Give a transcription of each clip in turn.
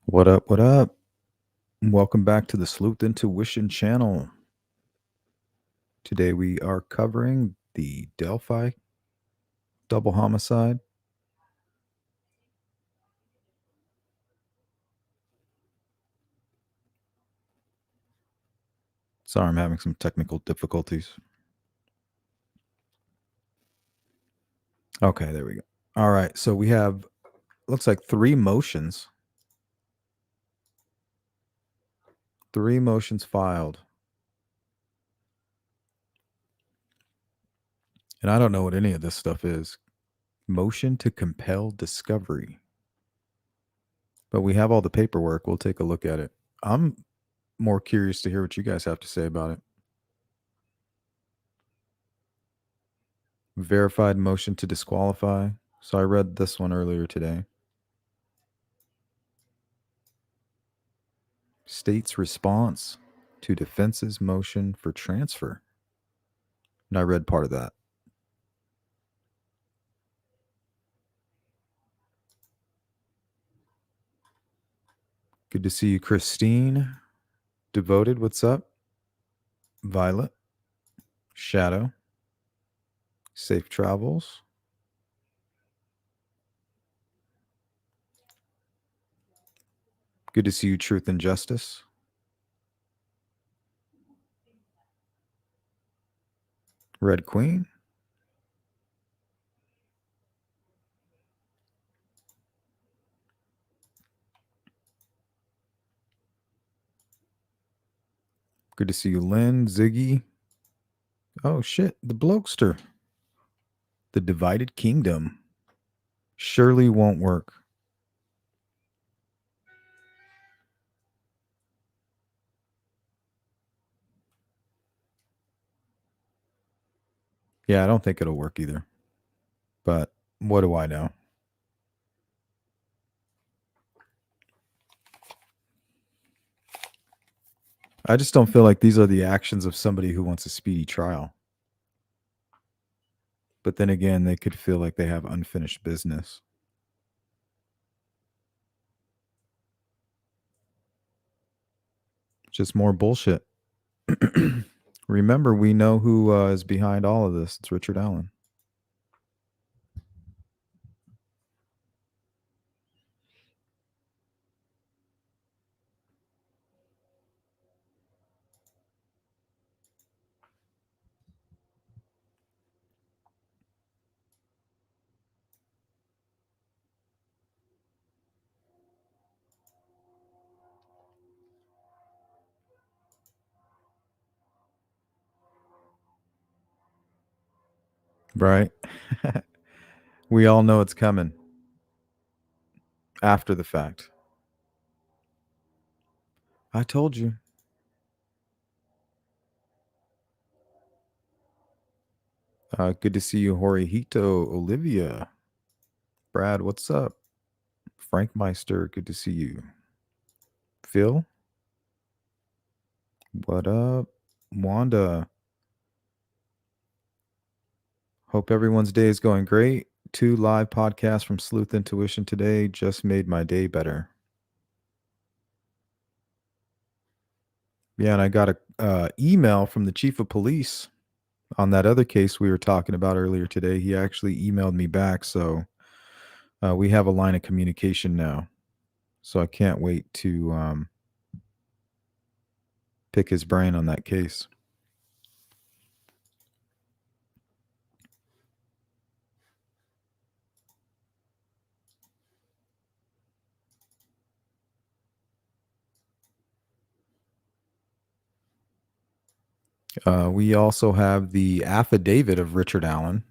What up? What up? Welcome back to the Sleuth Intuition channel. Today we are covering the Delphi double homicide. Sorry, I'm having some technical difficulties. Okay, there we go. All right, so we have, looks like three motions filed. And I don't know what any of this stuff is. Motion to compel discovery. But we have all the paperwork. We'll take a look at it. I'm more curious to hear what you guys have to say about it. Verified motion to disqualify. So I read this one earlier today. State's response to defense's motion for transfer. And I read part of that. Good to see you, Christine. Devoted, what's up? Violet. Shadow. Safe travels. Good to see you, Truth and Justice. Red Queen. Good to see you, Lynn. Ziggy. Oh, shit. The Blokester. The Divided Kingdom. Surely won't work. Yeah, I don't think it'll work either. But what do I know? I just don't feel like these are the actions of somebody who wants a speedy trial. But then again, they could feel like they have unfinished business. Just more bullshit. Remember, we know who is behind all of this. It's Richard Allen. Right? We all know it's coming after the fact. I told you. Good to see you, Horihito, Olivia. Brad, what's up? Frank Meister, good to see you. Phil, what up? Wanda, hope everyone's day is going great. 2 live podcasts from Sleuth Intuition today just made my day better. Yeah, and I got a email from the chief of police on that other case we were talking about earlier today. He actually emailed me back, so we have a line of communication now. So I can't wait to pick his brain on that case. We also have the affidavit of Richard Allen.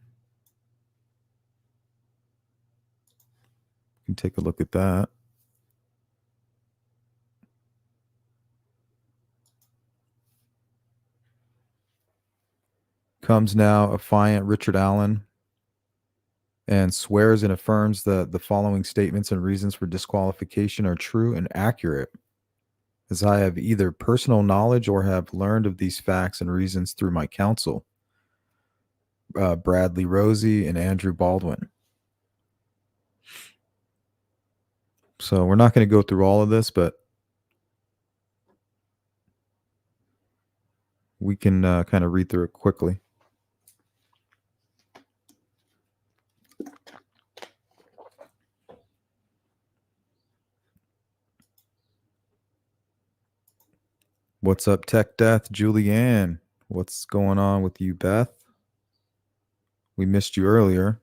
You can take a look at that. Comes now affiant Richard Allen and swears and affirms that the following statements and reasons for disqualification are true and accurate, as I have either personal knowledge or have learned of these facts and reasons through my counsel, Bradley Rosie and Andrew Baldwin. So we're not going to go through all of this, but we can kind of read through it quickly. What's up, Tech Death? Julianne, what's going on with you, Beth? We missed you earlier.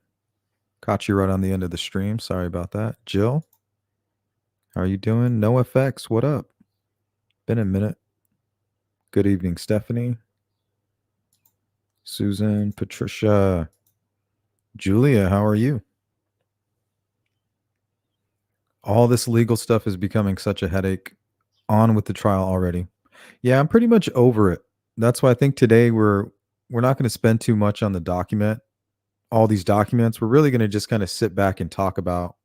Caught you right on the end of the stream. Sorry about that. Jill, how are you doing? No effects. What up? Been a minute. Good evening, Stephanie. Susan, Patricia, Julia, how are you? All this legal stuff is becoming such a headache. On with the trial already. Yeah, I'm pretty much over it. That's why I think today we're not going to spend too much on the document. All these documents. We're really going to just kind of sit back and talk about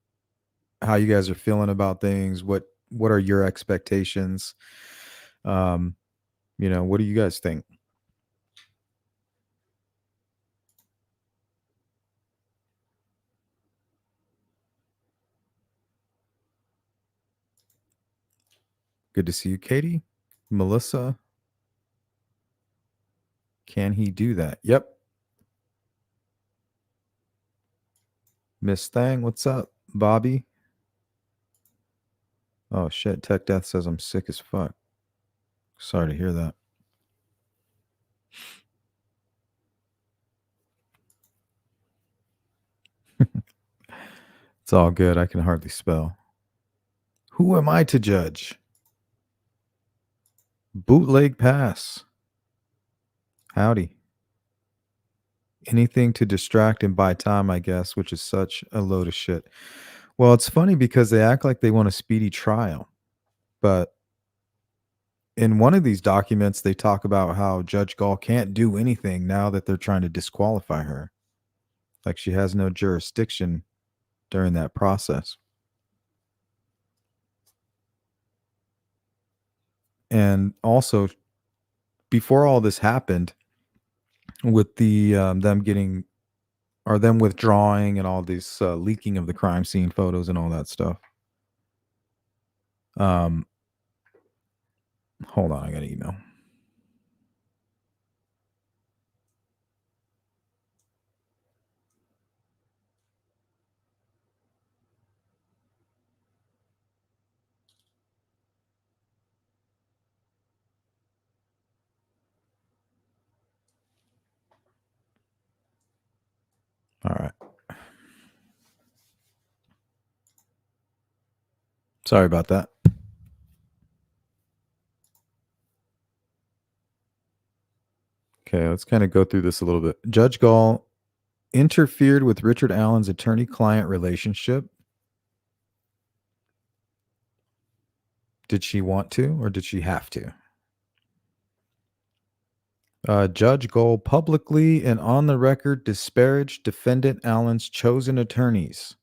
how you guys are feeling about things. What are your expectations? What do you guys think? Good to see you, Katie. Melissa. Can he do that? Yep. Miss Thang, what's up? Bobby. Oh shit, Tech Death says I'm sick as fuck. Sorry to hear that. It's all good. I can hardly spell. Who am I to judge? Bootleg pass. Howdy. Anything to distract and buy time, I guess, which is such a load of shit. Well, it's funny because they act like they want a speedy trial. But in one of these documents, they talk about how Judge Gull can't do anything now that they're trying to disqualify her. Like she has no jurisdiction during that process. And also, before all this happened, with the them withdrawing and all this leaking of the crime scene photos and all that stuff. Hold on, I got an email. All right. Sorry about that. Okay, let's kind of go through this a little bit. Judge Gull interfered with Richard Allen's attorney-client relationship. Did she want to, or did she have to? Judge Gull publicly and on the record disparaged defendant Allen's chosen attorneys.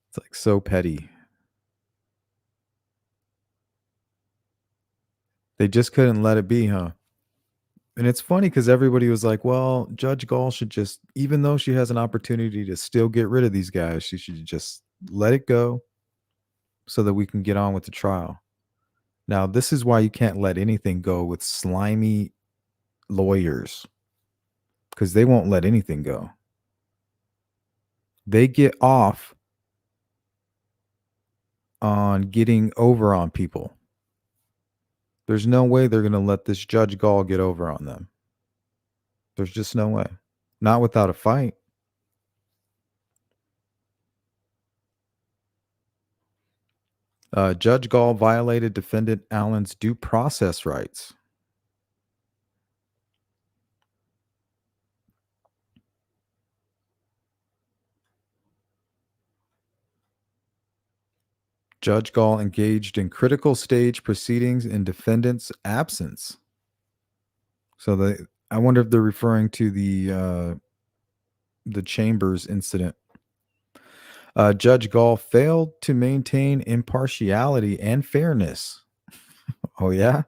It's like so petty. They just couldn't let it be, huh? And it's funny because everybody was like, well, Judge Gull should just, even though she has an opportunity to still get rid of these guys, she should just let it go so that we can get on with the trial. Now, this is why you can't let anything go with slimy lawyers, because they won't let anything go. They get off on getting over on people. There's no way they're going to let this Judge Gull get over on them. There's just no way. Not without a fight. Judge Gull violated defendant Allen's due process rights. Judge Gull engaged in critical stage proceedings in defendant's absence. So I wonder if they're referring to the Chambers incident. Judge Gull failed to maintain impartiality and fairness. Oh, yeah?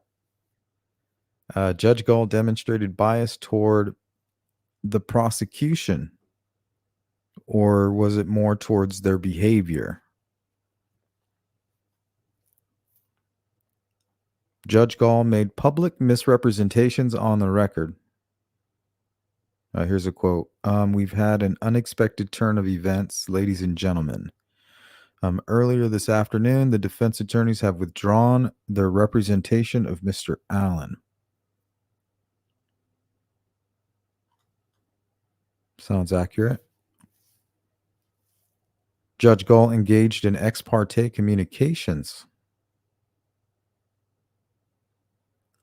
Judge Gull demonstrated bias toward the prosecution. Or was it more towards their behavior? Judge Gull made public misrepresentations on the record. Here's a quote. We've had an unexpected turn of events, ladies and gentlemen. Earlier this afternoon, the defense attorneys have withdrawn their representation of Mr. Allen. Sounds accurate. Judge Gull engaged in ex parte communications.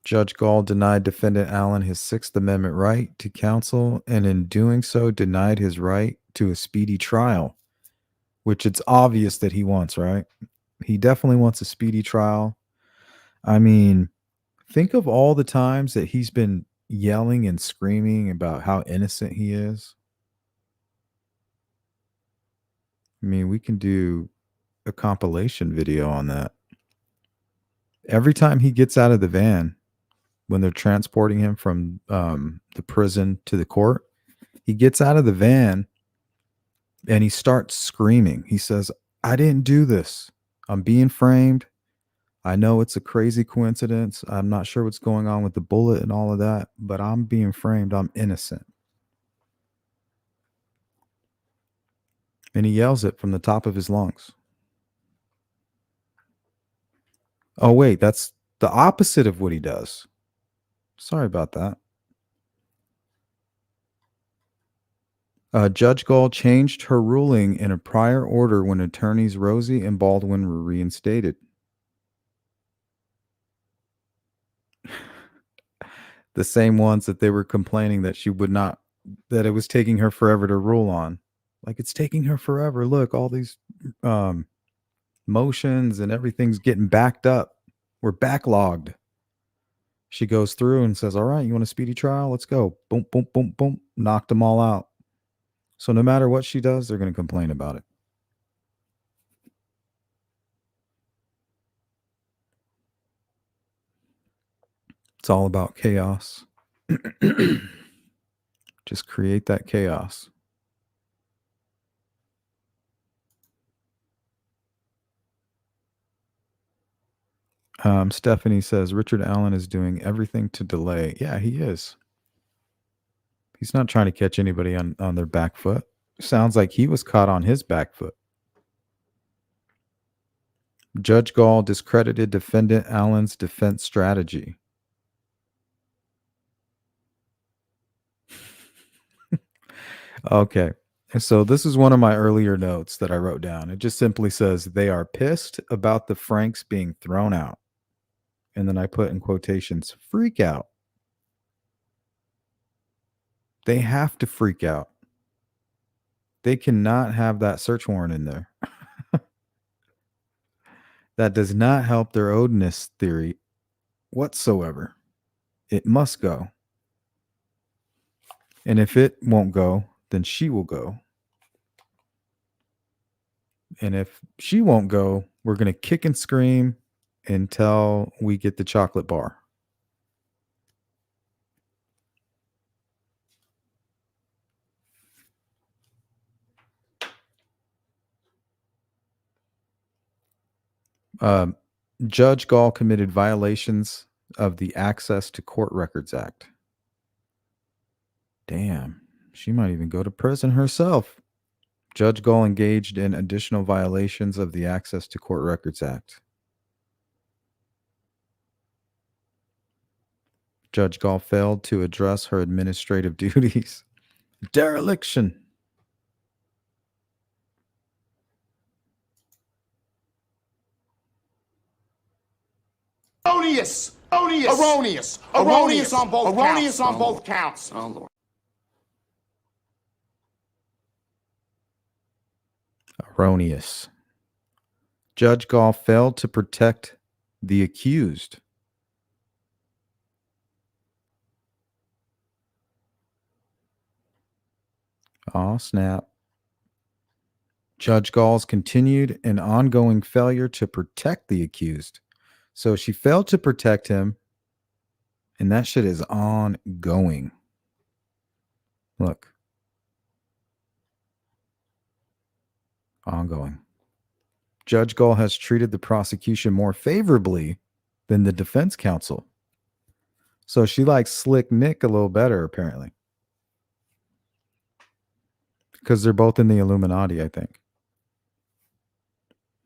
Judge Gull denied defendant Allen his Sixth Amendment right to counsel, and in doing so denied his right to a speedy trial, which it's obvious that he wants, right? He definitely wants a speedy trial. I mean, think of all the times that he's been yelling and screaming about how innocent he is. I mean, we can do a compilation video on that. Every time he gets out of the van, when they're transporting him from the prison to the court, he gets out of the van and he starts screaming. He says, I didn't do this. I'm being framed. I know it's a crazy coincidence. I'm not sure what's going on with the bullet and all of that, but I'm being framed. I'm innocent. And he yells it from the top of his lungs. Oh, wait, that's the opposite of what he does. Sorry about that. Judge Gull changed her ruling in a prior order when attorneys Rosie and Baldwin were reinstated. The same ones that they were complaining that she would not, that it was taking her forever to rule on. Like, it's taking her forever. Look, all these motions and everything's getting backed up. We're backlogged. She goes through and says, all right, you want a speedy trial? Let's go. Boom, boom, boom, boom. Knocked them all out. So no matter what she does, they're going to complain about it. It's all about chaos. Just create that chaos. Stephanie says Richard Allen is doing everything to delay. Yeah, he is. He's not trying to catch anybody on their back foot. Sounds like he was caught on his back foot. Judge Gull discredited defendant Allen's defense strategy. Okay. So this is one of my earlier notes that I wrote down. It just simply says they are pissed about the Franks being thrown out. And then I put in quotations, freak out. They have to freak out. They cannot have that search warrant in there. That does not help their odinist theory whatsoever. It must go. And if it won't go, then she will go. And if she won't go, we're going to kick and scream until we get the chocolate bar. Judge Gull committed violations of the Access to Court Records Act. Damn, she might even go to prison herself. Judge Gull engaged in additional violations of the Access to Court Records Act. Judge Gull failed to address her administrative duties. Dereliction. Erroneous on both counts. Oh, Lord. Erroneous. Judge Gull failed to protect the accused. Oh, snap. Judge Gull's continued and ongoing failure to protect the accused. So she failed to protect him, and that shit is ongoing. Look. Ongoing. Judge Gull has treated the prosecution more favorably than the defense counsel. So she likes Slick Nick a little better, apparently. Because they're both in the Illuminati, I think.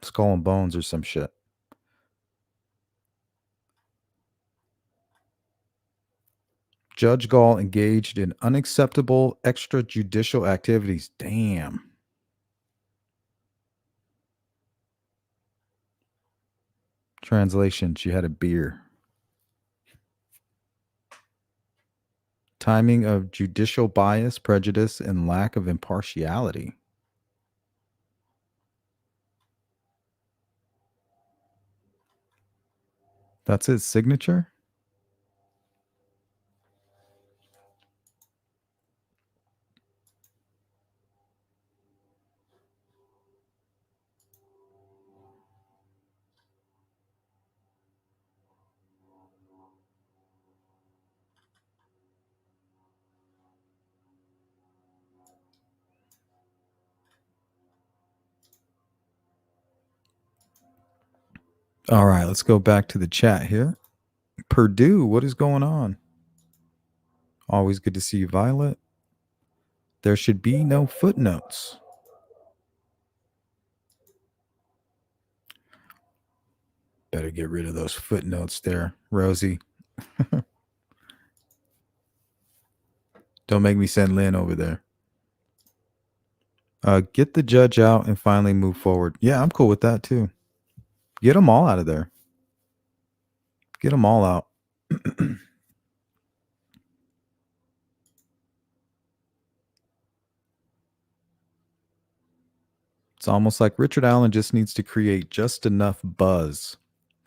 Skull and Bones or some shit. Judge Gull engaged in unacceptable extrajudicial activities. Damn. Translation, she had a beer. Timing of judicial bias, prejudice, and lack of impartiality. That's his signature? All right, let's go back to the chat here. Purdue, what is going on? Always good to see you, Violet. There should be no footnotes. Better get rid of those footnotes there, Rosie. Don't make me send Lynn over there. Get the judge out and finally move forward. Yeah, I'm cool with that too. Get them all out of there. Get them all out. It's almost like Richard Allen just needs to create just enough buzz,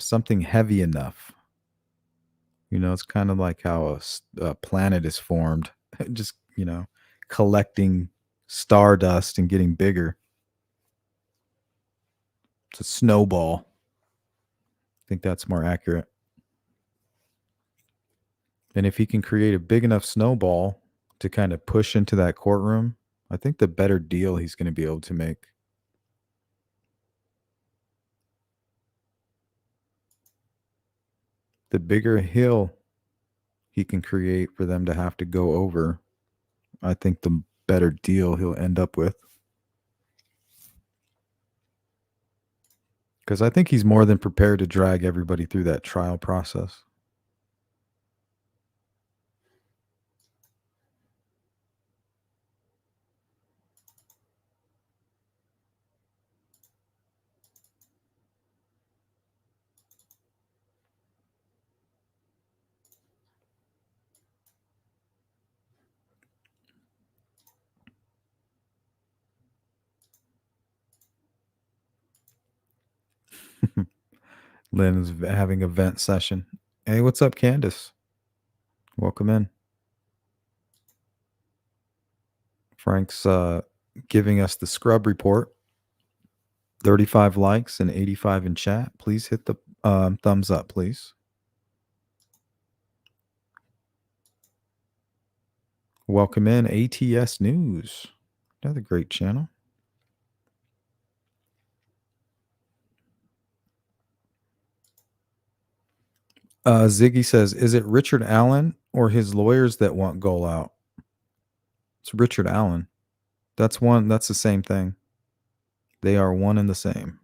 something heavy enough. You know, it's kind of like how a planet is formed, just, you know, collecting stardust and getting bigger. It's a snowball. I think that's more accurate. And if he can create a big enough snowball to kind of push into that courtroom, I think the better deal he's going to be able to make. The bigger hill he can create for them to have to go over, I think the better deal he'll end up with. Because I think he's more than prepared to drag everybody through that trial process. Lynn is having a vent session. Hey, what's up, Candace? Welcome in. Frank's giving us the scrub report. 35 likes and 85 in chat. Please hit the thumbs up, please. Welcome in ATS News. Another great channel. Ziggy says, is it Richard Allen or his lawyers that want Gull out? It's Richard Allen. That's the same thing. They are one and the same.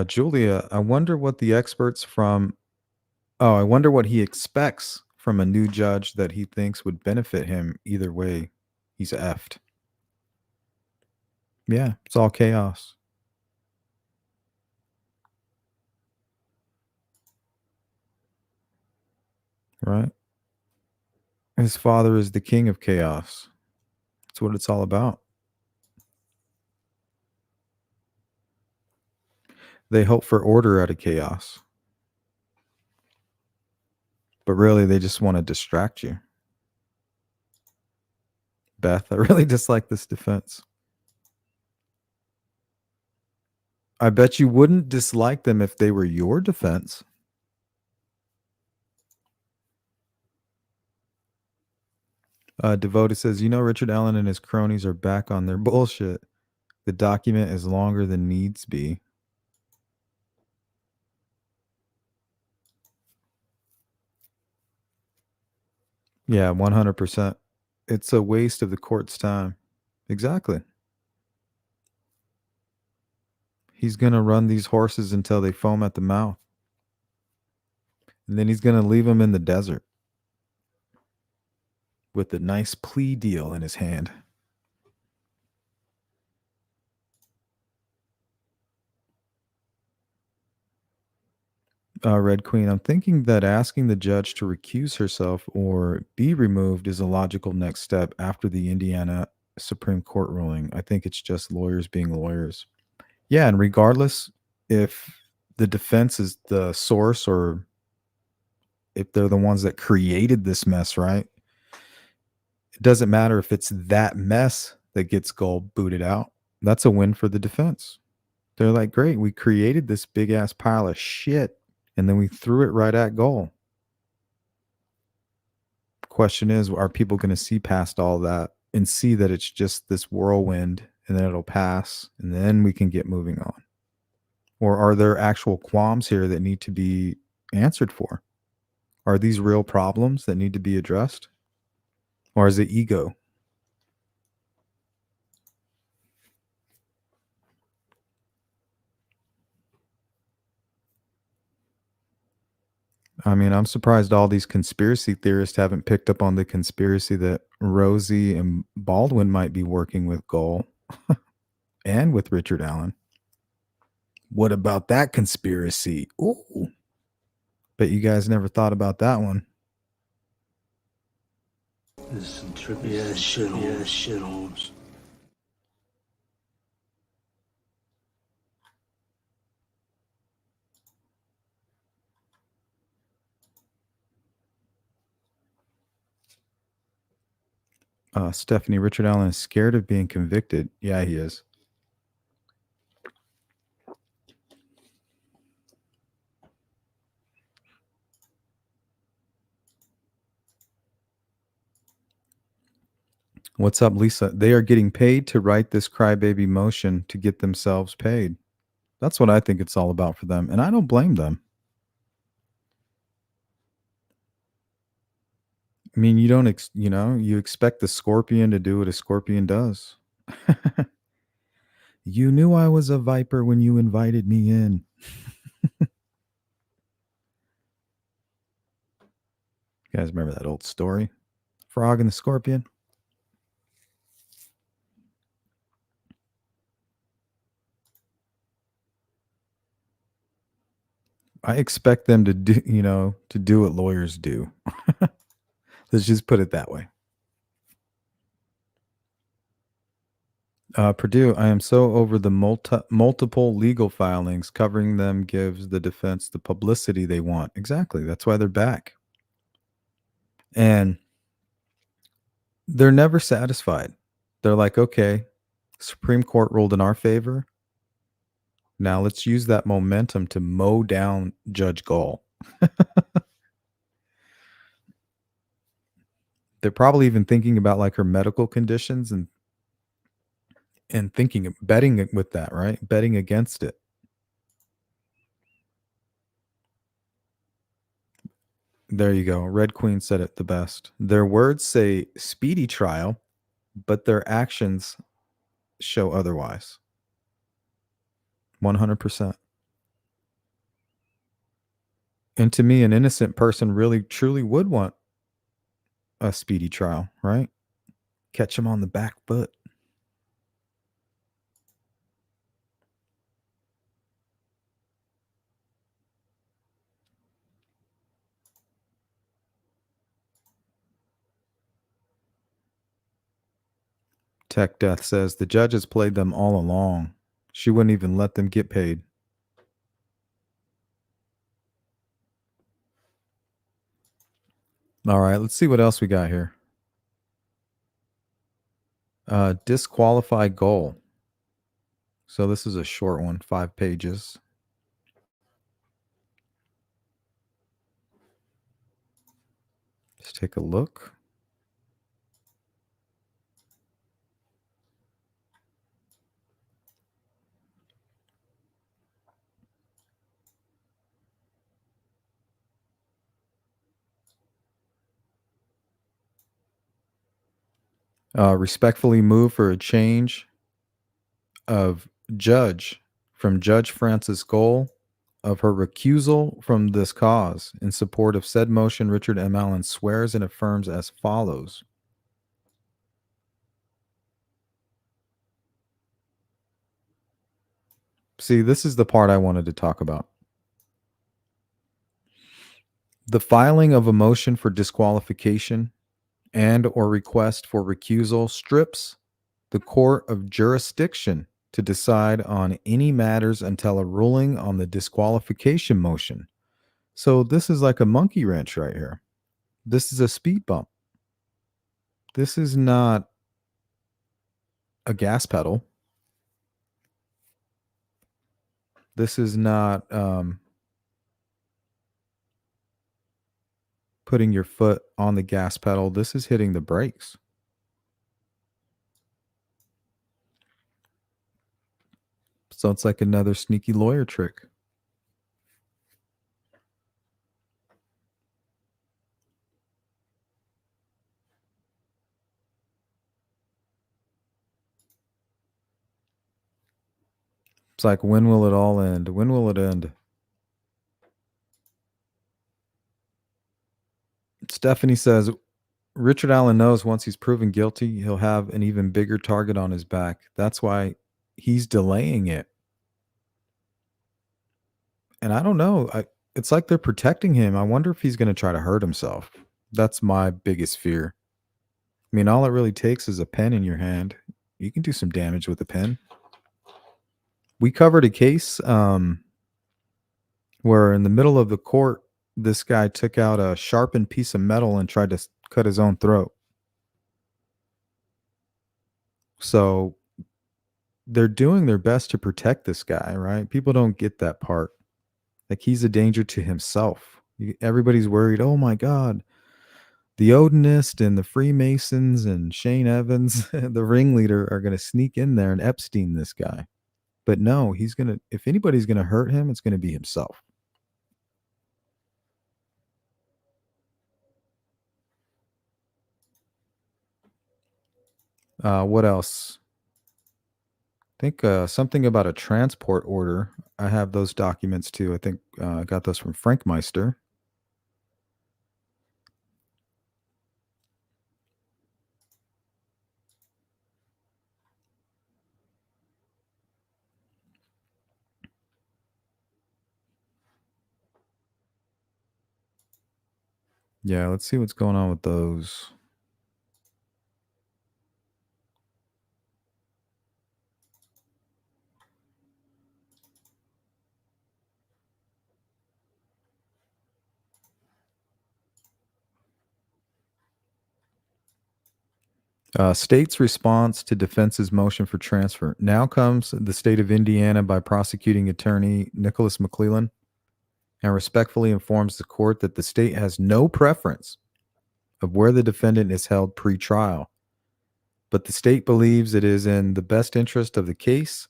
Julia, I wonder what the experts from... Oh, I wonder what he expects from a new judge that he thinks would benefit him either way. He's effed. Yeah, it's all chaos. Right? His father is the king of chaos. That's what it's all about. They hope for order out of chaos. But really, they just want to distract you. Beth, I really dislike this defense. I bet you wouldn't dislike them if they were your defense. Devoted says, Richard Allen and his cronies are back on their bullshit. The document is longer than needs be. Yeah, 100%. It's a waste of the court's time. Exactly. He's going to run these horses until they foam at the mouth. And then he's going to leave them in the desert with a nice plea deal in his hand. Red Queen, I'm thinking that asking the judge to recuse herself or be removed is a logical next step after the Indiana Supreme Court ruling. I think it's just lawyers being lawyers. Yeah, and regardless if the defense is the source or if they're the ones that created this mess, right? It doesn't matter if it's that mess that gets Gull booted out. That's a win for the defense. They're like, great, we created this big ass pile of shit and then we threw it right at Gull. Question is, are people going to see past all that and see that it's just this whirlwind and then it'll pass and then we can get moving on? Or are there actual qualms here that need to be answered for? Are these real problems that need to be addressed? Or is it ego? I mean, I'm surprised all these conspiracy theorists haven't picked up on the conspiracy that Rosie and Baldwin might be working with Gull and with Richard Allen. What about that conspiracy? Ooh. Bet you guys never thought about that one. There's some trippy ass shit on. Stephanie, Richard Allen is scared of being convicted. Yeah, he is. What's up, Lisa? They are getting paid to write this crybaby motion to get themselves paid. That's what I think it's all about for them. And I don't blame them. I mean, you don't, you expect the scorpion to do what a scorpion does. You knew I was a viper when you invited me in. You guys remember that old story? Frog and the Scorpion? I expect them to do, to do what lawyers do. Let's just put it that way. Purdue, I am so over the multiple legal filings. Covering them gives the defense the publicity they want. Exactly. That's why they're back. And they're never satisfied. They're like, okay, Supreme Court ruled in our favor. Now let's use that momentum to mow down Judge Gull. They're probably even thinking about like her medical conditions and thinking of betting with that, right? Betting against it. There you go. Red Queen said it the best. Their words say speedy trial, but their actions show otherwise. 100%. And to me, an innocent person really, truly would want a speedy trial, right? Catch them on the back foot. Tech Death says the judge has played them all along. She wouldn't even let them get paid. All right, let's see what else we got here. Disqualify Gull. So this is a short one, 5 pages. Let's take a look. Respectfully move for a change of judge from Judge Francis Gull of her recusal from this cause. In support of said motion, Richard M. Allen swears and affirms as follows. See, this is the part I wanted to talk about. The filing of a motion for disqualification and or request for recusal strips the court of jurisdiction to decide on any matters until a ruling on the disqualification motion. So this is like a monkey wrench right here. This is a speed bump. This is not a gas pedal. This is not putting your foot on the gas pedal. This is hitting the brakes. So it's like another sneaky lawyer trick. It's like, when will it all end? When will it end? Stephanie says, Richard Allen knows once he's proven guilty, he'll have an even bigger target on his back. That's why he's delaying it. And I don't know. It's like they're protecting him. I wonder if he's going to try to hurt himself. That's my biggest fear. I mean, all it really takes is a pen in your hand. You can do some damage with a pen. We covered a case where in the middle of the court, this guy took out a sharpened piece of metal and tried to cut his own throat. So they're doing their best to protect this guy, right? People don't get that part. Like, he's a danger to himself. Everybody's worried, oh my God, the Odinist and the Freemasons and Shane Evans, the ringleader, are going to sneak in there and Epstein this guy. But no, he's going to, if anybody's going to hurt him, it's going to be himself. What else? I think something about a transport order. I have those documents too. I think I got those from Frank Meister. Yeah, let's see what's going on with those. State's response to defense's motion for transfer. Now comes the state of Indiana by prosecuting attorney Nicholas McClellan, and respectfully informs the court that the state has no preference of where the defendant is held pre-trial, but the state believes it is in the best interest of the case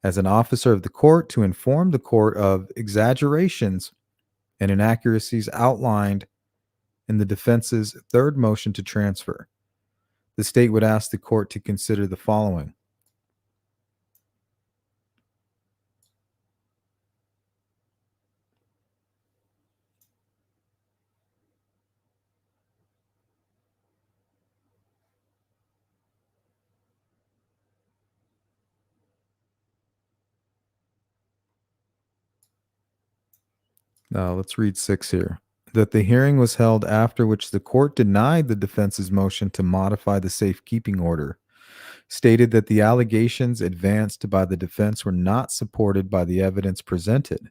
as an officer of the court to inform the court of exaggerations and inaccuracies outlined in the defense's third motion to transfer. The state would ask the court to consider the following. Let's read 6 here. That the hearing was held after which the court denied the defense's motion to modify the safekeeping order, stated that the allegations advanced by the defense were not supported by the evidence presented.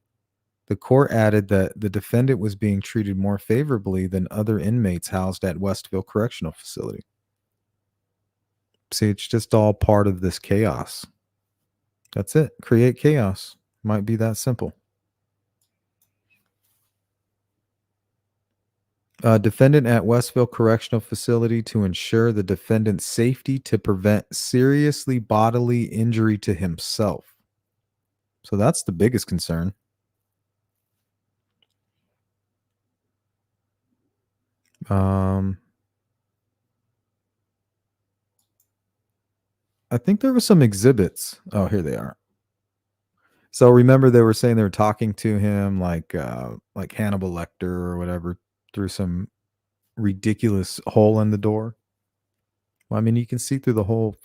The court added that the defendant was being treated more favorably than other inmates housed at Westville Correctional Facility. See, it's just all part of this chaos. That's it. Create chaos. Might be that simple. Defendant at Westville Correctional Facility to ensure the defendant's safety to prevent seriously bodily injury to himself. So that's the biggest concern. I think there were some exhibits. Oh, here they are. So remember they were saying they were talking to him like Hannibal Lecter or whatever through some ridiculous hole in the door. Well, I mean, you can see through the whole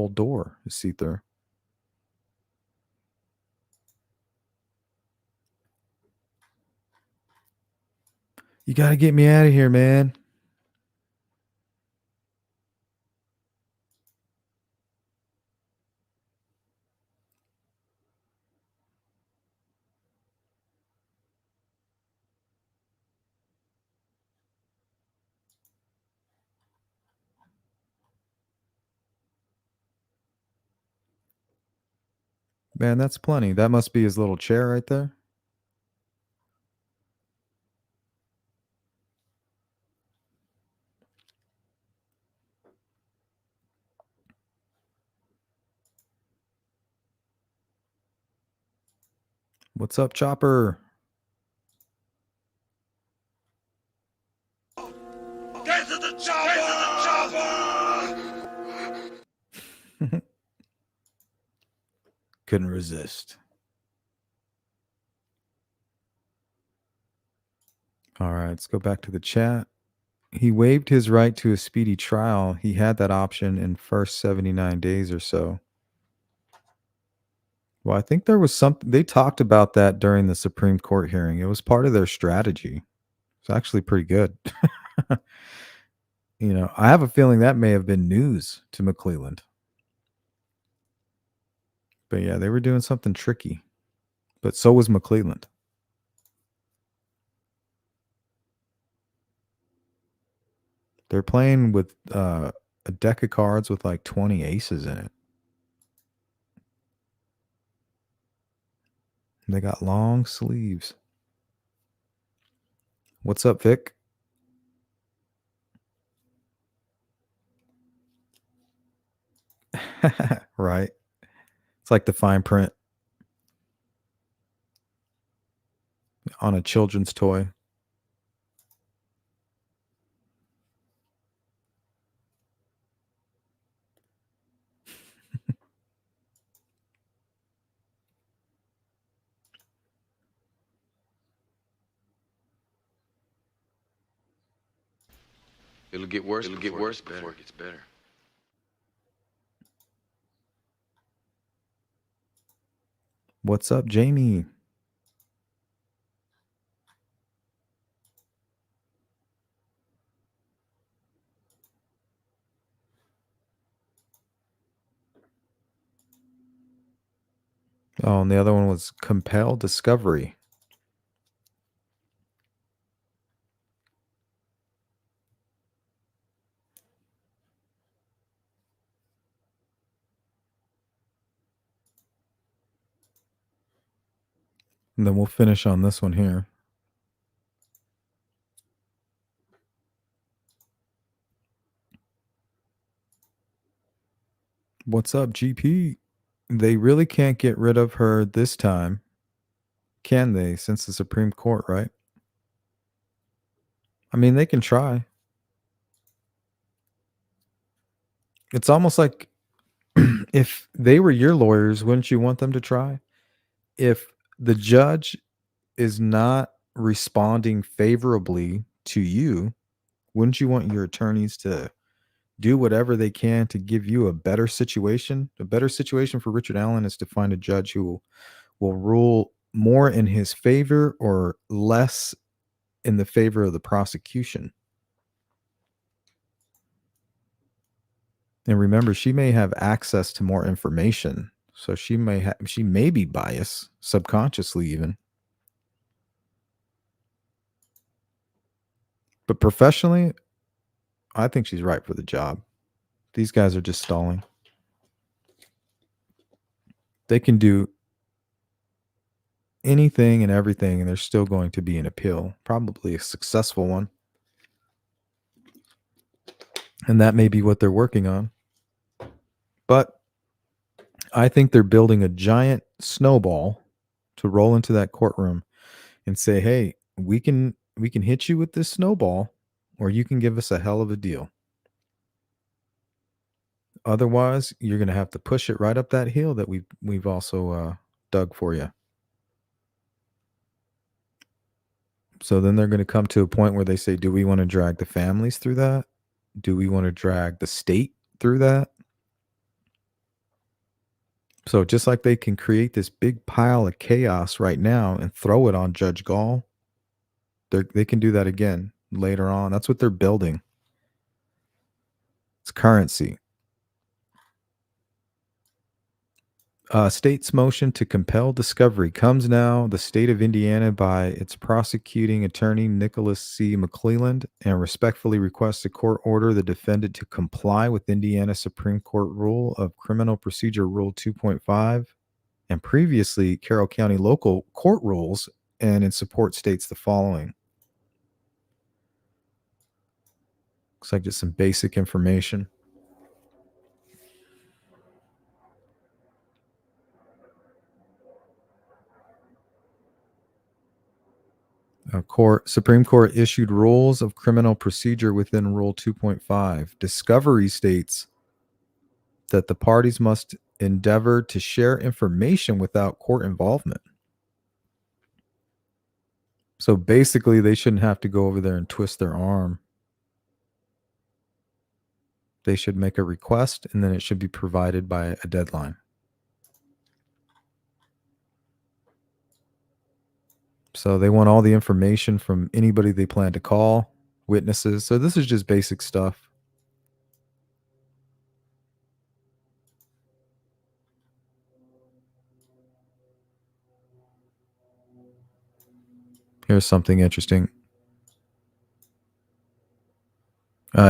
door is see through. You got to get me out of here, man. Man, that's plenty. That must be his little chair right there. What's up, Chopper? Get to the chopper! Couldn't resist. All right, let's go back to the chat. He waived his right to a speedy trial. He had that option in first 79 days or so. Well, I think there was something they talked about that during the Supreme Court hearing. It was part of their strategy. It's actually pretty good. You know, I have a feeling that may have been news to McClelland. But yeah, they were doing something tricky. But so was McClelland. They're playing with a deck of cards with like 20 aces in it. They got long sleeves. What's up, Vic? Right. It's like the fine print on a children's toy. It'll get worse before it gets better. What's up, Jamie? Oh, and the other one was compel discovery. And then we'll finish on this one here. What's up, GP? They really can't get rid of her this time, can they, since the Supreme Court, right? I mean, they can try. It's almost like if they were your lawyers, wouldn't you want them to try? If the judge is not responding favorably to you, wouldn't you want your attorneys to do whatever they can to give you a better situation? A better situation for Richard Allen is to find a judge who will rule more in his favor or less in the favor of the prosecution. And remember, she may have access to more information, so she may be biased subconsciously even. But professionally, I think she's right for the job. These guys are just stalling. They can do anything and everything, and there's still going to be an appeal, probably a successful one. And that may be what they're working on. But I think they're building a giant snowball to roll into that courtroom and say, hey, we can hit you with this snowball, or you can give us a hell of a deal. Otherwise, you're going to have to push it right up that hill that we've also dug for you. So then they're going to come to a point where they say, do we want to drag the families through that? Do we want to drag the state through that? So just like they can create this big pile of chaos right now and throw it on Judge Gull, they can do that again later on. That's what they're building. It's currency. State's motion to compel discovery comes now. The state of Indiana, by its prosecuting attorney, Nicholas C. McClelland, and respectfully requests a court order the defendant to comply with Indiana Supreme Court Rule of Criminal Procedure Rule 2.5 and previously Carroll County local court rules, and in support states the following. Looks like just some basic information. Supreme Court issued rules of criminal procedure within Rule 2.5. Discovery states that the parties must endeavor to share information without court involvement. So basically, they shouldn't have to go over there and twist their arm. They should make a request, and then it should be provided by a deadline. So they want all the information from anybody they plan to call, witnesses. So this is just basic stuff. Here's something interesting.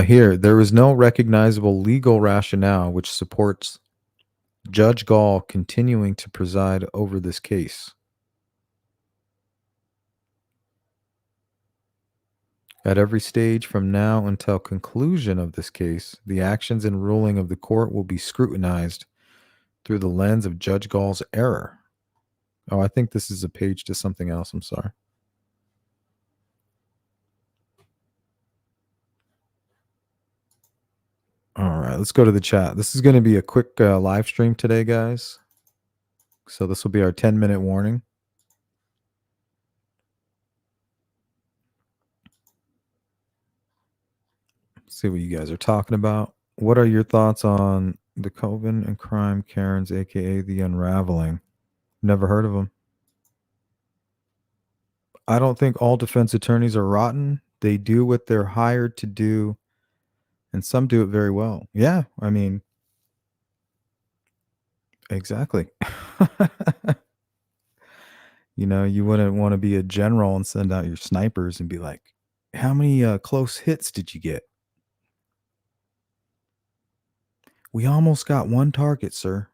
Here, there is no recognizable legal rationale which supports Judge Gull continuing to preside over this case. At every stage from now until conclusion of this case, the actions and ruling of the court will be scrutinized through the lens of Judge Gull's error. Oh, I think this is a page to something else. I'm sorry. All right, let's go to the chat. This is going to be a quick live stream today, guys. So this will be our 10-minute warning. Let's see what you guys are talking about. What are your thoughts on the Coven and Crime Karens, aka the Unraveling? Never heard of them. I don't think all defense attorneys are rotten. They do what they're hired to do, and some do it very well. Yeah, I mean, exactly. You know, you wouldn't want to be a general and send out your snipers and be like, how many close hits did you get? We almost got one target, sir.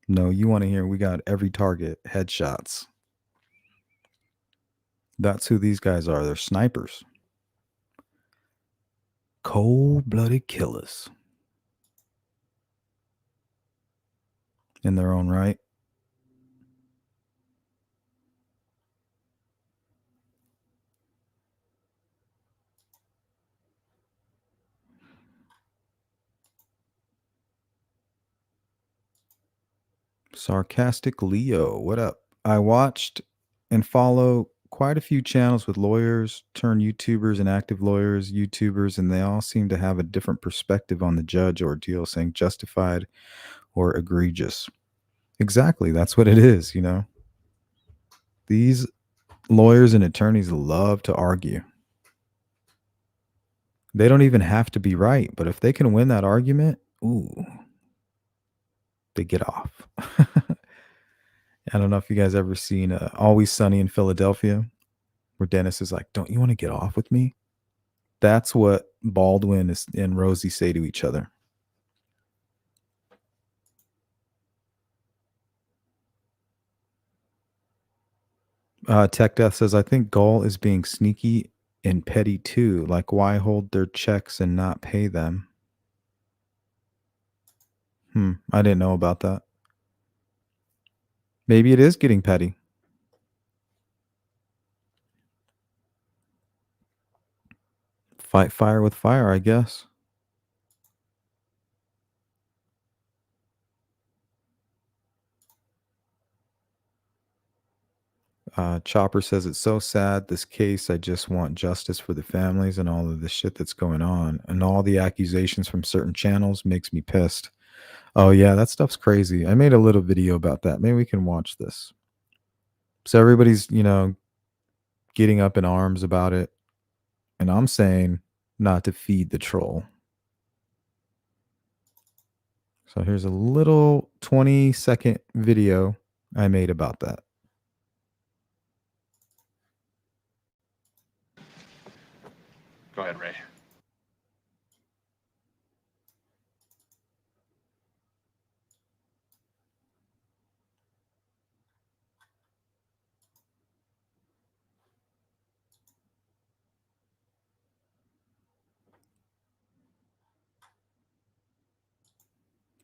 No, you want to hear we got every target, headshots. That's who these guys are. They're snipers. Cold-blooded killers. In their own right. Sarcastic Leo, what up? I watched and follow quite a few channels with lawyers, turned YouTubers and active lawyers, YouTubers, and they all seem to have a different perspective on the judge ordeal, saying justified or egregious. Exactly. That's what it is, you know. These lawyers and attorneys love to argue. They don't even have to be right, but if they can win that argument, ooh, they get off. I don't know if you guys ever seen Always Sunny in Philadelphia, where Dennis is like, don't you want to get off with me? That's what Baldwin and Rosie say to each other. Tech Death says, I think Gull is being sneaky and petty too. Like, why hold their checks and not pay them? I didn't know about that. Maybe it is getting petty. Fight fire with fire, I guess. Chopper says, it's so sad, this case. I just want justice for the families and all of the shit that's going on. And all the accusations from certain channels makes me pissed. Oh, yeah, that stuff's crazy. I made a little video about that. Maybe we can watch this. So everybody's, getting up in arms about it. And I'm saying not to feed the troll. So here's a little 20-second video I made about that. Go ahead, Ray.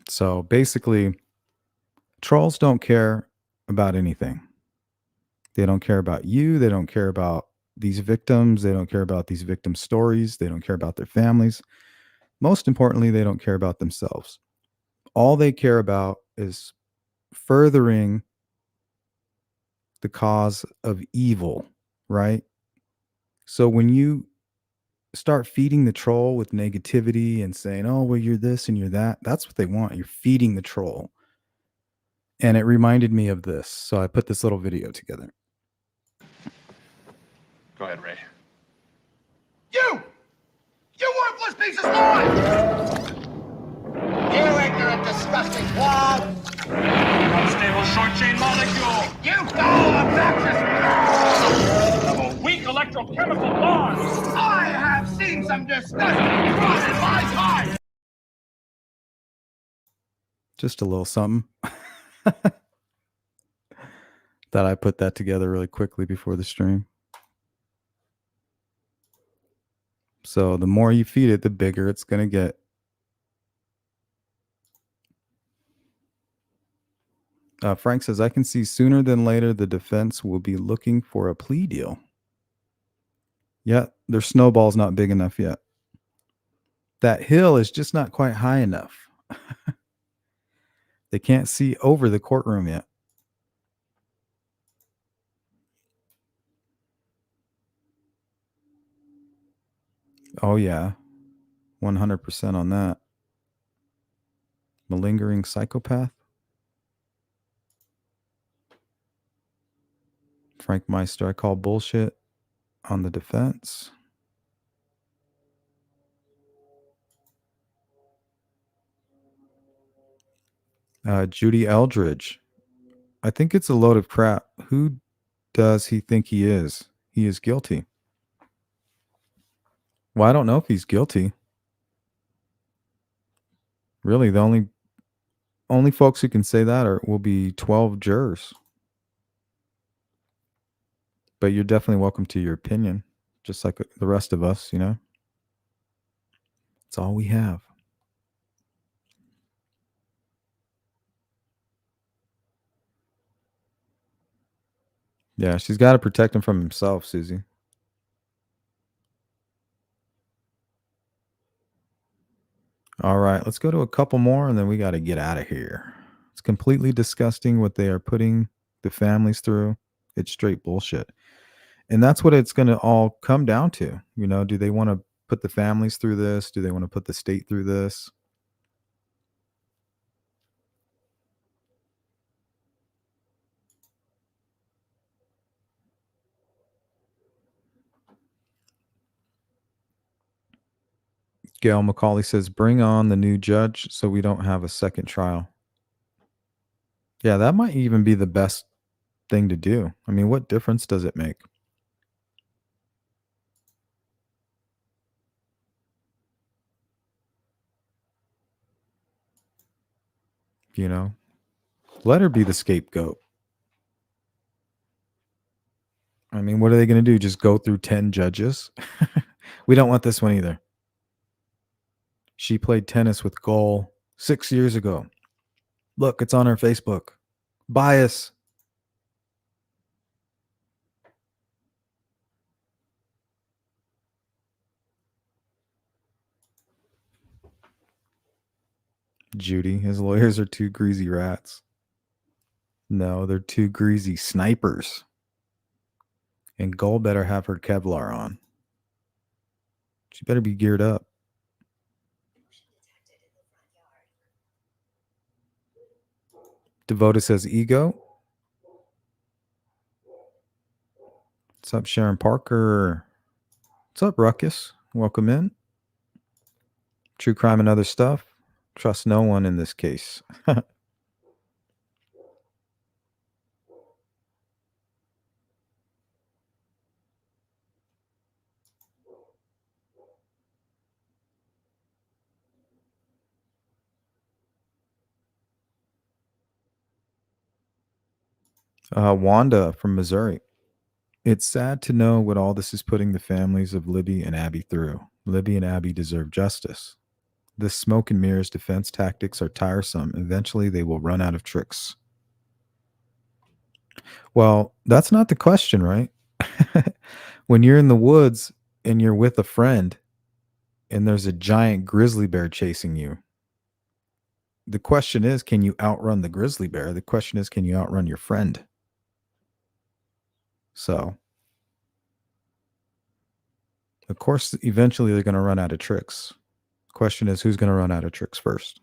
So basically, trolls don't care about anything. They don't care about you. They don't care about these victims. They don't care about these victim stories. They don't care about their families. Most importantly, they don't care about themselves. All they care about is furthering the cause of evil, right? So when you start feeding the troll with negativity and saying, oh, well, you're this and you're that, that's what they want. You're feeding the troll. And it reminded me of this. So I put this little video together. Go ahead, Ray. You! You worthless piece of slime! You ignorant, disgusting clod! Unstable short chain molecule You foul, obnoxious! of a weak electrochemical bond. I have seen some disgusting crime in my time! Just a little something. That I put that together really quickly before the stream. So the more you feed it, the bigger it's going to get. Frank says, I can see sooner than later the defense will be looking for a plea deal. Yeah, their snowball's not big enough yet. That hill is just not quite high enough. They can't see over the courtroom yet. Oh, yeah. 100% on that. Malingering psychopath. Frank Meister, I call bullshit on the defense. Judy Eldridge. I think it's a load of crap. Who does he think he is? He is guilty. Well, I don't know if he's guilty. Really, the only folks who can say that will be 12 jurors. But you're definitely welcome to your opinion, just like the rest of us, It's all we have. Yeah, she's got to protect him from himself, Susie. All right, let's go to a couple more and then we got to get out of here. It's completely disgusting what they are putting the families through. It's straight bullshit. And that's what it's going to all come down to. Do they want to put the families through this? Do they want to put the state through this? Gail McCauley says, bring on the new judge so we don't have a second trial. Yeah, that might even be the best thing to do. I mean, what difference does it make? Let her be the scapegoat. I mean, what are they going to do? Just go through 10 judges? We don't want this one either. She played tennis with Gull 6 years ago. Look, it's on her Facebook. Bias. Judy, his lawyers are two greasy rats. No, they're two greasy snipers. And Gull better have her Kevlar on. She better be geared up. Devota says ego. What's up, Sharon Parker? What's up, Ruckus? Welcome in. True crime and other stuff. Trust no one in this case. Wanda from Missouri. It's sad to know what all this is putting the families of Libby and Abby through. Libby and Abby deserve justice. This smoke and mirrors defense tactics are tiresome. Eventually, they will run out of tricks. Well, that's not the question, right? When you're in the woods and you're with a friend and there's a giant grizzly bear chasing you, the question is, can you outrun the grizzly bear? The question is, can you outrun your friend? So, of course, eventually they're going to run out of tricks. Question is, who's going to run out of tricks first?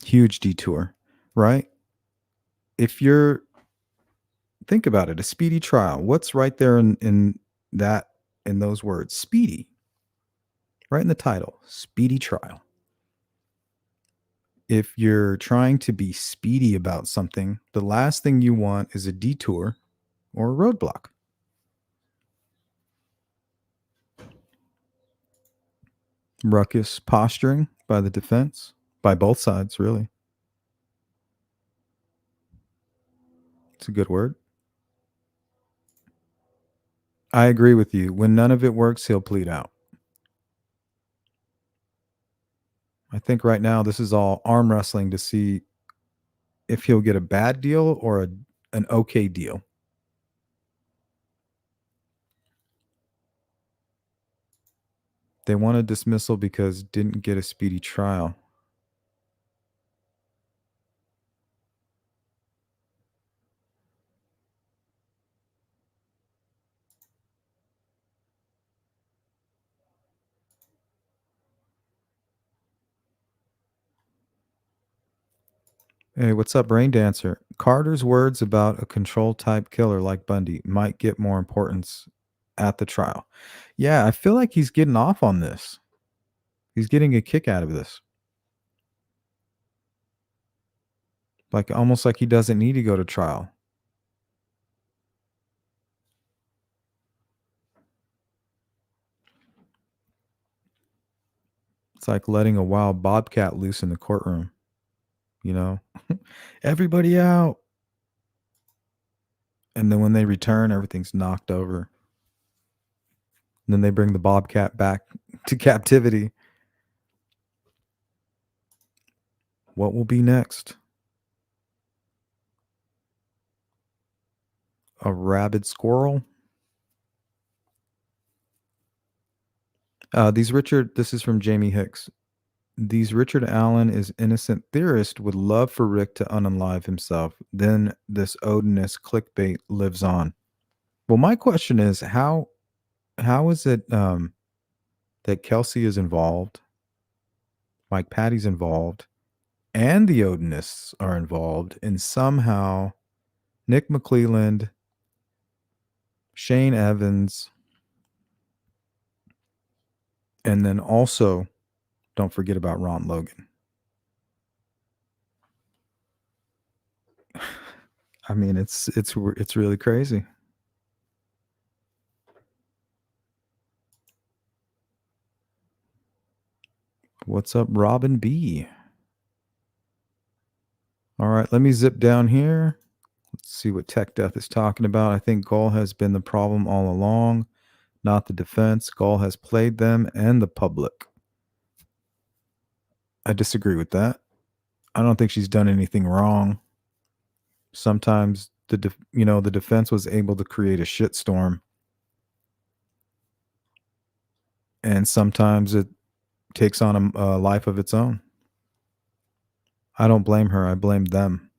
Huge detour, right? If you're, think about it, a speedy trial. What's right there in those words? Speedy. Right in the title, speedy trial. If you're trying to be speedy about something, the last thing you want is a detour or a roadblock. Ruckus posturing by the defense, by both sides, really. It's a good word. I agree with you. When none of it works, he'll plead out. I think right now this is all arm wrestling to see if he'll get a bad deal or an okay deal. They want a dismissal because didn't get a speedy trial. Hey, what's up, Brain Dancer? Carter's words about a control type killer like Bundy might get more importance at the trial. Yeah, I feel like he's getting off on this. He's getting a kick out of this. Like almost like he doesn't need to go to trial. It's like letting a wild bobcat loose in the courtroom. You know, everybody out. And then when they return, everything's knocked over. And then they bring the bobcat back to captivity. What will be next? A rabid squirrel? This is from Jamie Hicks. These Richard Allen is innocent theorist would love for Rick to unalive himself. Then this Odinist clickbait lives on. Well, my question is how is it that Kelsey is involved, Mike Patty's involved, and the Odinists are involved, and somehow Nick McClelland, Shane Evans, and then also don't forget about Ron Logan. I mean, it's really crazy. What's up, Robin B? All right, let me zip down here. Let's see what Tech Death is talking about. I think Gull has been the problem all along, not the defense. Gull has played them and the public. I disagree with that. I don't think she's done anything wrong. Sometimes the defense was able to create a shitstorm, and sometimes it takes on a life of its own. I don't blame her. I blame them.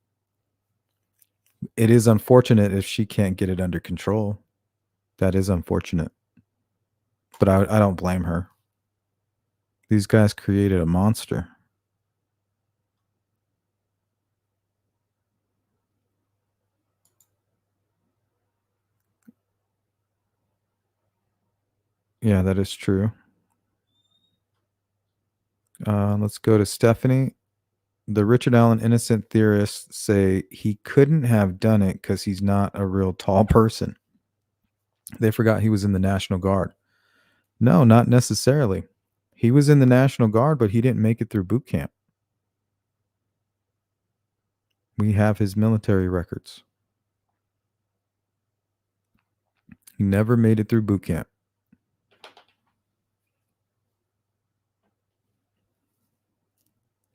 It is unfortunate if she can't get it under control. That is unfortunate. But I don't blame her. These guys created a monster. Yeah, that is true. Let's go to Stephanie. The Richard Allen innocent theorists say he couldn't have done it because he's not a real tall person. They forgot he was in the National Guard. No, not necessarily. He was in the National Guard, but he didn't make it through boot camp. We have his military records. He never made it through boot camp.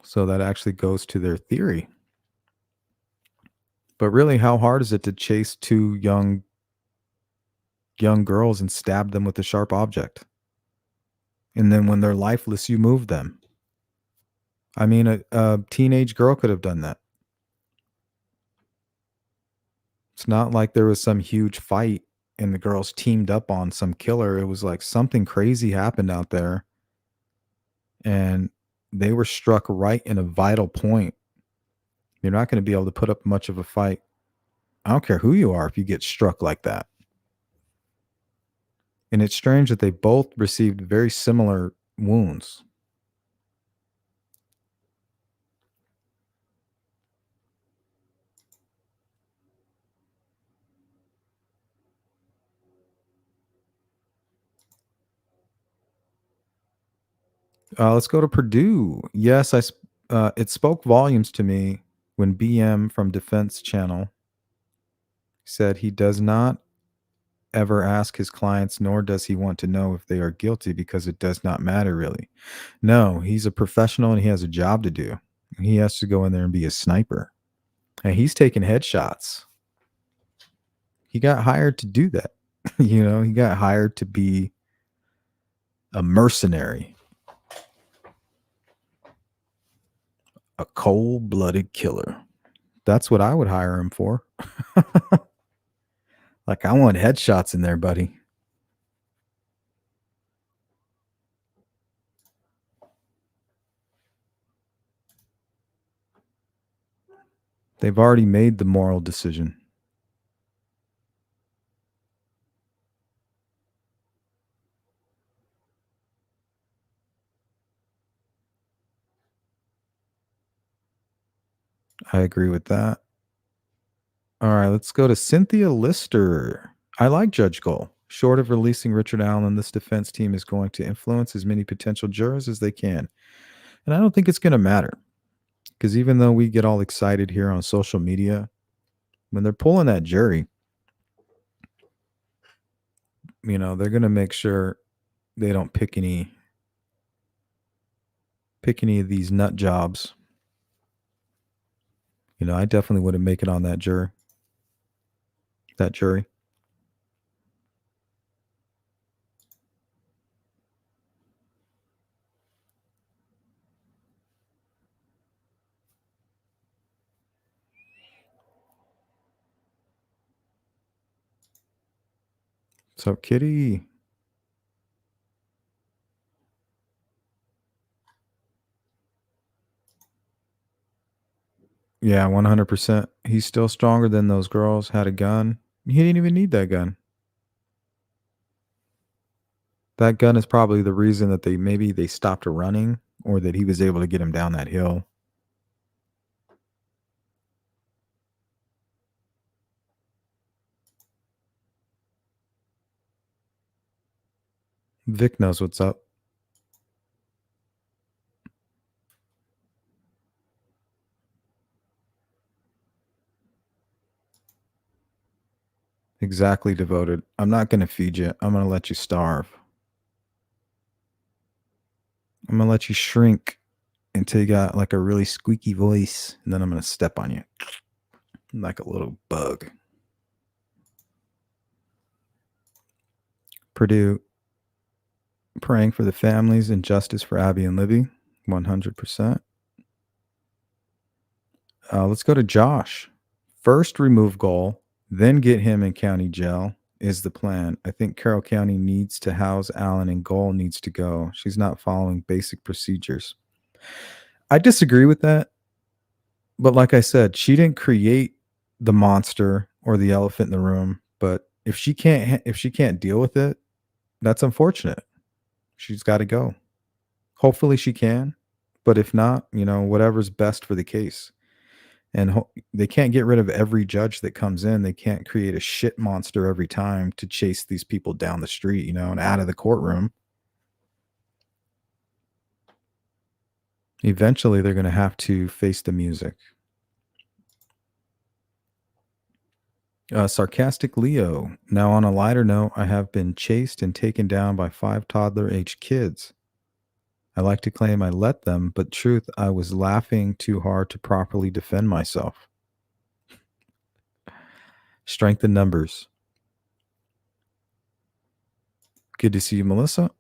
So that actually goes to their theory. But really, how hard is it to chase two young girls and stab them with a sharp object? And then when they're lifeless, you move them. I mean, a teenage girl could have done that. It's not like there was some huge fight and the girls teamed up on some killer. It was like something crazy happened out there. And they were struck right in a vital point. You're not going to be able to put up much of a fight. I don't care who you are if you get struck like that. And it's strange that they both received very similar wounds. Let's go to Purdue. Yes, it spoke volumes to me when BM from Defense Channel said he does not ever ask his clients, nor does he want to know if they are guilty because it does not matter really. No, he's a professional and he has a job to do. He has to go in there and be a sniper. And he's taking headshots. He got hired to do that. He got hired to be a mercenary. A cold-blooded killer. That's what I would hire him for. Like, I want headshots in there, buddy. They've already made the moral decision. I agree with that. All right, let's go to Cynthia Lister. I like Judge Gull. Short of releasing Richard Allen, this defense team is going to influence as many potential jurors as they can. And I don't think it's going to matter. Because even though we get all excited here on social media, when they're pulling that jury, they're going to make sure they don't pick any of these nut jobs. I definitely wouldn't make it on that jury. So, Kitty. Yeah, 100%. He's still stronger than those girls. Had a gun. He didn't even need that gun. That gun is probably the reason that they stopped running, or that he was able to get him down that hill. Vic knows what's up. Exactly, devoted. I'm not going to feed you. I'm going to let you starve. I'm going to let you shrink until you got like a really squeaky voice, and then I'm going to step on you like a little bug. Purdue, praying for the families and justice for Abby and Libby, 100%. Let's go to Josh. First, remove Gull, then get him in county jail is the plan. I think Carroll County needs to house Allen and Gull needs to go. She's not following basic procedures. I disagree with that. But like I said, she didn't create the monster or the elephant in the room. But if she can't deal with it, that's unfortunate. She's got to go. Hopefully she can. But if not, whatever's best for the case. And they can't get rid of every judge that comes in. They can't create a shit monster every time to chase these people down the street, and out of the courtroom. Eventually, they're going to have to face the music. Sarcastic Leo. Now, on a lighter note, I have been chased and taken down by 5 toddler-age kids. I like to claim I let them, but truth, I was laughing too hard to properly defend myself. Strength in numbers. Good to see you, Melissa.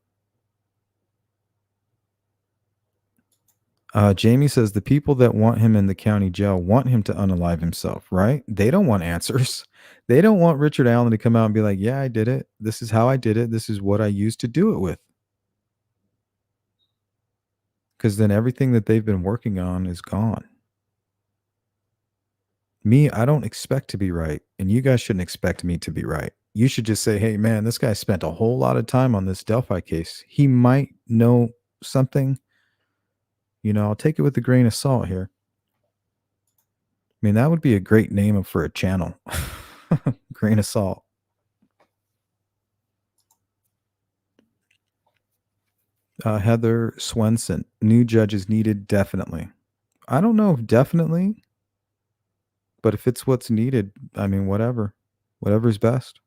Jamie says the people that want him in the county jail want him to unalive himself, right? They don't want answers. They don't want Richard Allen to come out and be like, yeah, I did it. This is how I did it. This is what I used to do it with. Because then everything that they've been working on is gone. Me, I don't expect to be right. And you guys shouldn't expect me to be right. You should just say, hey, man, this guy spent a whole lot of time on this Delphi case. He might know something. I'll take it with a grain of salt here. I mean, that would be a great name for a channel. Grain of salt. Heather Swenson. New judges needed, definitely. I don't know if definitely, but if it's what's needed, I mean, whatever. Whatever's best.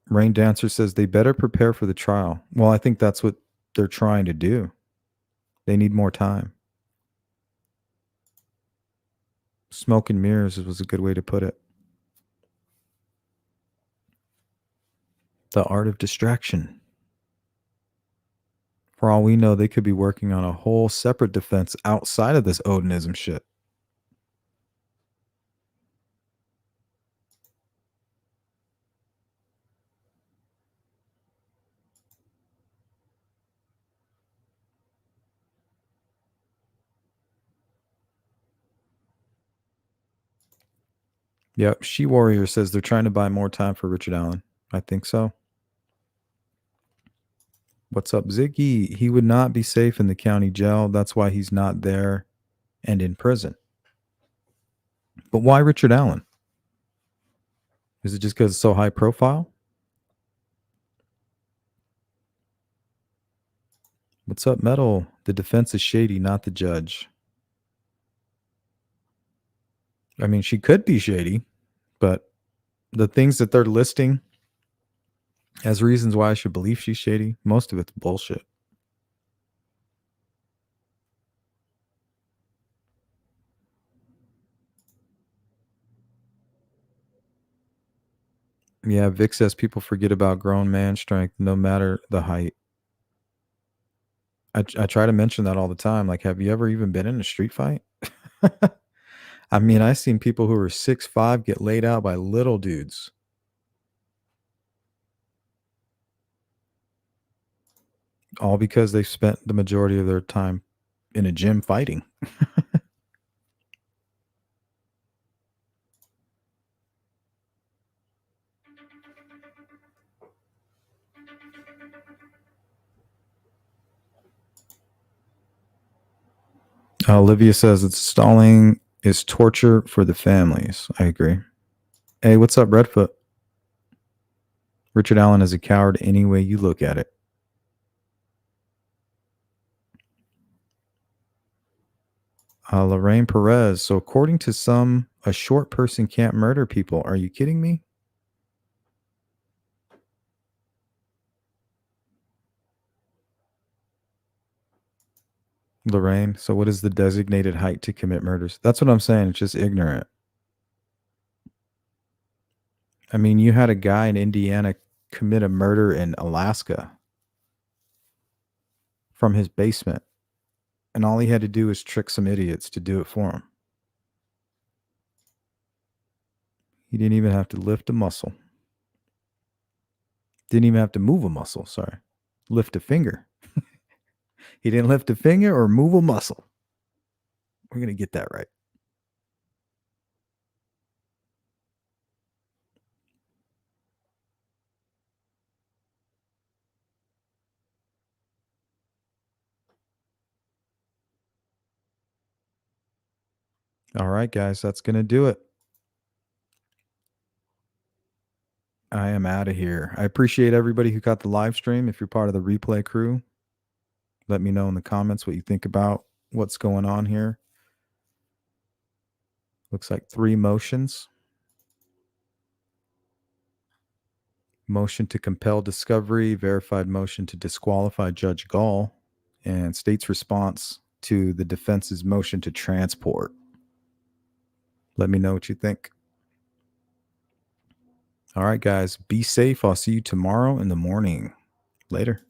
Rain Dancer says they better prepare for the trial. Well, I think that's what they're trying to do. They need more time. Smoke and mirrors was a good way to put it. The art of distraction. For all we know, they could be working on a whole separate defense outside of this Odinism shit. Yep. She Warrior says they're trying to buy more time for Richard Allen. I think so. What's up, Ziggy? He would not be safe in the county jail. That's why he's not there and in prison. But why Richard Allen? Is it just because it's so high profile? What's up, Metal? The defense is shady, not the judge. I mean, she could be shady, but the things that they're listing as reasons why I should believe she's shady, most of it's bullshit. Yeah, Vic says people forget about grown man strength no matter the height. I try to mention that all the time. Like, have you ever even been in a street fight? I mean, I've seen people who are 6'5" get laid out by little dudes. All because they've spent the majority of their time in a gym fighting. Olivia says it's stalling is torture for the families. I agree. Hey, what's up, Redfoot? Richard Allen is a coward any way you look at it. Lorraine Perez. So according to some, a short person can't murder people. Are you kidding me? Lorraine. So what is the designated height to commit murders? That's what I'm saying. It's just ignorant. I mean, you had a guy in Indiana commit a murder in Alaska from his basement. And all he had to do was trick some idiots to do it for him. He didn't even have to lift a muscle. Didn't even have to move a muscle, sorry. Lift a finger. He didn't lift a finger or move a muscle. We're going to get that right. All right, guys, that's going to do it. I am out of here. I appreciate everybody who got the live stream. If you're part of the replay crew, let me know in the comments what you think about what's going on here. Looks like 3 motions. Motion to compel discovery, verified motion to disqualify Judge Gull, and state's response to the defense's motion to transport. Let me know what you think. All right, guys, be safe. I'll see you tomorrow in the morning. Later.